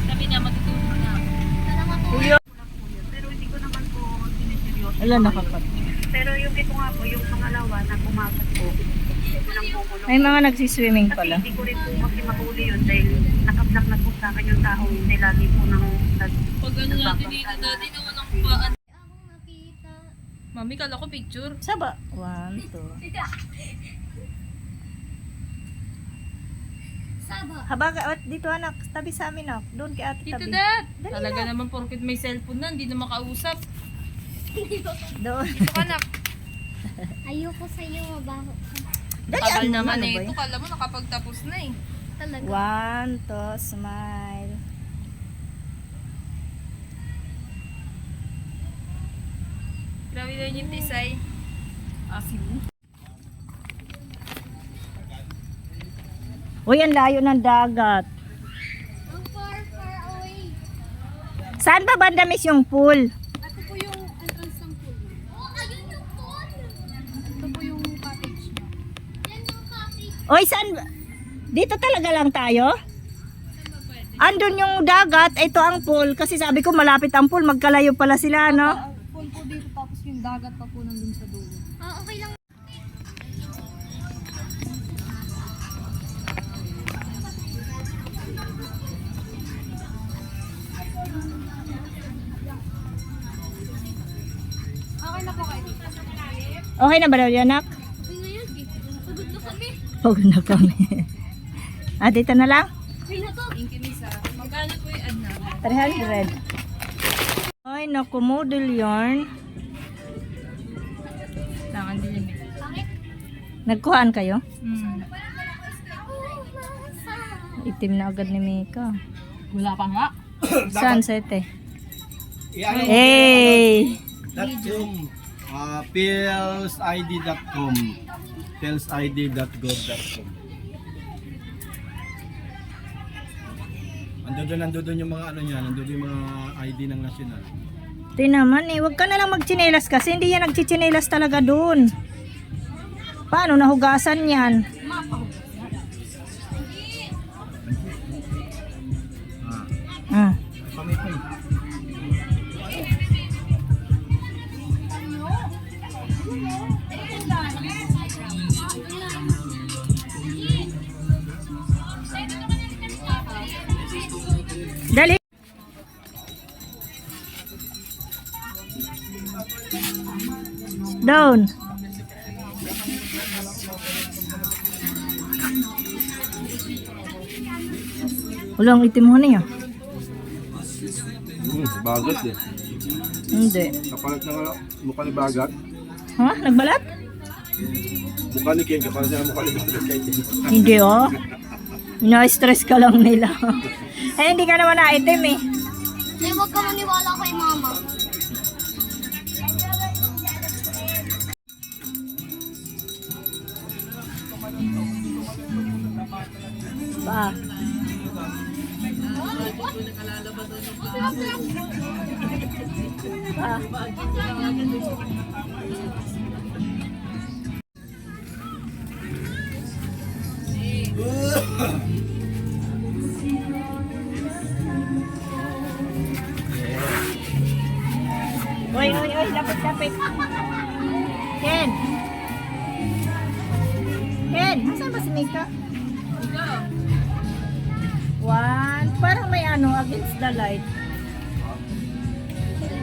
Sabi niya matutulog na ako. Pero hindi ko naman po siniseryoso. Wala nakakat. Pero yung ito nga po, yung pangalawa na pumasok po, walang kukulong. May mga nagsiswimming Kasi pala. hindi ko rin po kasi mahuli yun dahil nakablock na po sa akin yung tao. Hindi lagi po nang Pag ano natin dito dati naman ang paan. Mami, kala ko picture. Saba. 1, 2. Habaga, dito anak, tabi sa amin nak. Doon kay ate Tito tabi. Dad! Dali Talaga na. naman porkit may cellphone na, hindi na makausap. Doon. Ito ka anak. Ayoko sa iyo, mabaho. Dali, Kabal ano naman ba eh. yun? Ito kala mo nakapagtapos na eh. Talaga. 1, 2, smile. Grabe na yung tisay. Asim. Uy, ang layo ng dagat. Ang far, far away. Saan ba banda miss yung pool? Ito po yung entrance ng pool. Oh, ayun yung pool! Ito po yung cottage niya. Yan yung cottage. Uy, saan? Dito talaga lang tayo? Andun yung dagat, ito ang pool. Kasi sabi ko malapit ang pool, magkalayo pala sila, no? Pool po dito, tapos yung dagat pa po nandun sa dulo. Ah, okay lang. Okay na po kayo. Okay na ba daw yan, anak? Okay na yan, pagod na kami. Huwag na kami. Dito na lang? Okay na to. Thank you, Misa. Magkano po yung ad namin? 300. Ay, naku, model yarn. Tangan din. Bakit? Nagkuhaan kayo? Hmm. Itim na agad ni Mika. Wala pa nga. Saan sa ite? Ano, Hey! .com, pilsid.com, pilsid.gov.com. Nandoon yung mga ano niya, nandoon yung mga ID ng nasyonal. Ito naman eh, huwag ka na lang magchinelas kasi hindi yan nagchichinelas talaga doon. Paano nahugasan yan? Ah. Pamipay. Dali. Down. Walang itim ho niya. Bagat eh. Hindi. Kapalit na nga, mukha ni Bagat. Ha? Nagbalat? Mukha ni Ken, kapalit na mukha ni Bagat kay Ken. Hindi oh. Na-stress ka lang nila. Eh, hindi ka naman na-itim eh. Hindi, huwag ka maniwala kay mama. Pa. Pa. Uy, uy, uy, lapit, lapit. Ken. Ken, asan ba si Mika? One, parang may ano, against the light.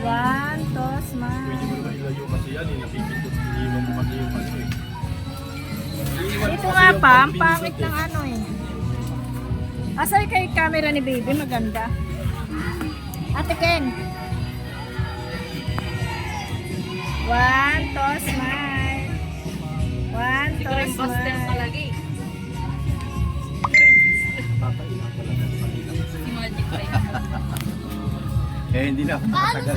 1, 2, Pwede smile. mo naman ilayo kasi yan eh, napipindot, iniwan mo kasi yung ano eh. Ito nga pa, ang pangit ng ano eh. Asal kay camera ni baby, maganda. Ate Ken. 1, 2, smile. 1, 2, smile. talaga eh. Tatay na talaga. Si Magic pa Eh, hindi na ako makatagal.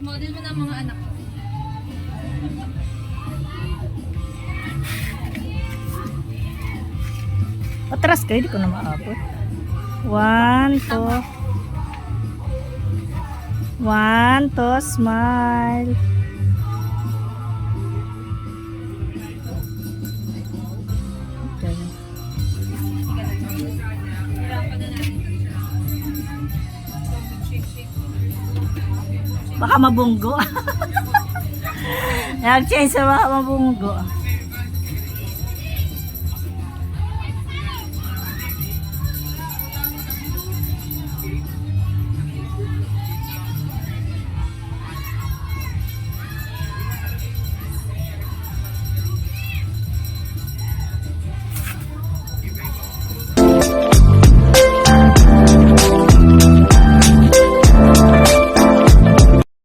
Model mo na ang mga anak ko. Atras kayo, di ko na maabot. 1, 2. 1, 2, smile. baka mabunggo. Nag-change sa baka mabunggo.